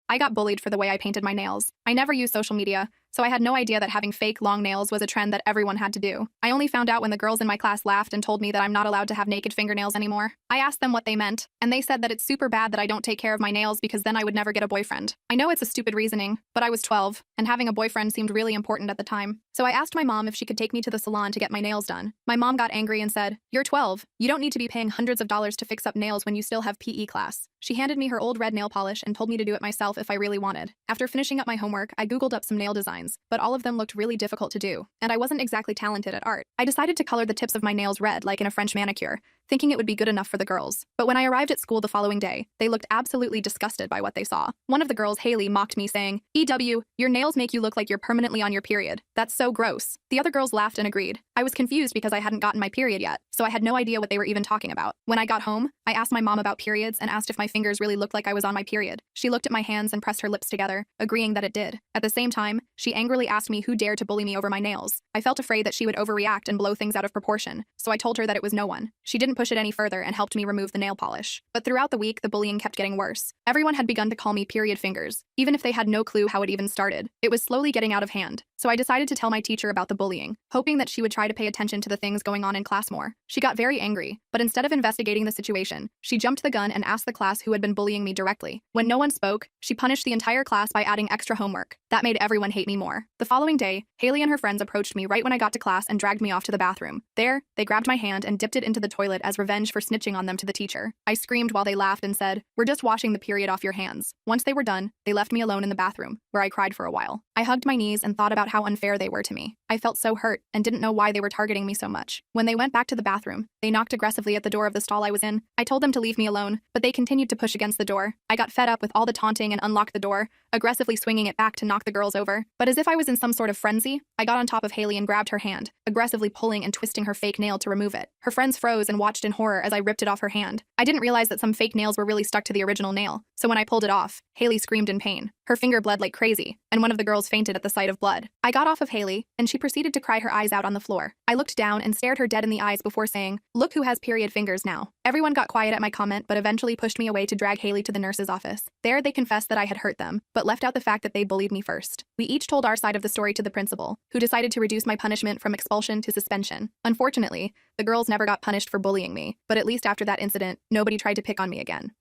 I got bullied for the way I painted my nails. I never used social media, so I had no idea that having fake long nails was a trend that everyone had to do. I only found out when the girls in my class laughed and told me that I'm not allowed to have naked fingernails anymore. I asked them what they meant, and they said that it's super bad that I don't take care of my nails because then I would never get a boyfriend. I know it's a stupid reasoning, but I was 12, and having a boyfriend seemed really important at the time. So I asked my mom if she could take me to the salon to get my nails done. My mom got angry and said, "You're 12. You don't need to be paying hundreds of dollars to fix up nails when you still have PE class." She handed me her old red nail polish and told me to do it myself if I really wanted. After finishing up my homework, I googled up some nail designs, but all of them looked really difficult to do, and I wasn't exactly talented at art. I decided to color the tips of my nails red like in a French manicure, thinking it would be good enough for the girls. But when I arrived at school the following day, they looked absolutely disgusted by what they saw. One of the girls, Haley, mocked me saying, "EW, your nails make you look like you're permanently on your period. That's so gross." The other girls laughed and agreed. I was confused because I hadn't gotten my period yet, so I had no idea what they were even talking about. When I got home, I asked my mom about periods and asked if my fingers really looked like I was on my period. She looked at my hands and pressed her lips together, agreeing that it did. At the same time, she angrily asked me who dared to bully me over my nails. I felt afraid that she would overreact and blow things out of proportion, so I told her that it was no one. She didn't push it any further and helped me remove the nail polish. But throughout the week, the bullying kept getting worse. Everyone had begun to call me period fingers, even if they had no clue how it even started. It was slowly getting out of hand, so I decided to tell my teacher about the bullying, hoping that she would try to pay attention to the things going on in class more. She got very angry, but instead of investigating the situation, she jumped the gun and asked the class who had been bullying me directly. When no one spoke, she punished the entire class by adding extra homework. That made everyone hate me more. The following day, Haley and her friends approached me right when I got to class and dragged me off to the bathroom. There, they grabbed my hand and dipped it into the toilet as revenge for snitching on them to the teacher. I screamed while they laughed and said, "We're just washing the period off your hands." Once they were done, they left me alone in the bathroom, where I cried for a while. I hugged my knees and thought about how unfair they were to me. I felt so hurt and didn't know why they were targeting me so much. When they went back to the bathroom, they knocked aggressively at the door of the stall I was in. I told them to leave me alone, but they continued to push against the door. I got fed up with all the taunting and unlocked the door, aggressively swinging it back to knock the girls over. But as if I was in some sort of frenzy, I got on top of Haley and grabbed her hand, aggressively pulling and twisting her fake nail to remove it. Her friends froze and watched in horror as I ripped it off her hand. I didn't realize that some fake nails were really stuck to the original nail, so when I pulled it off, Haley screamed in pain. Her finger bled like crazy, and one of the girls fainted at the sight of blood. I got off of Haley, and she proceeded to cry her eyes out on the floor. I looked down and stared her dead in the eyes before saying, "Look who has period fingers now." Everyone got quiet at my comment but eventually pushed me away to drag Haley to the nurse's office. There they confessed that I had hurt them, but left out the fact that they bullied me first. We each told our side of the story to the principal, who decided to reduce my punishment from expulsion to suspension. Unfortunately, the girls never got punished for bullying me, but at least after that incident, nobody tried to pick on me again.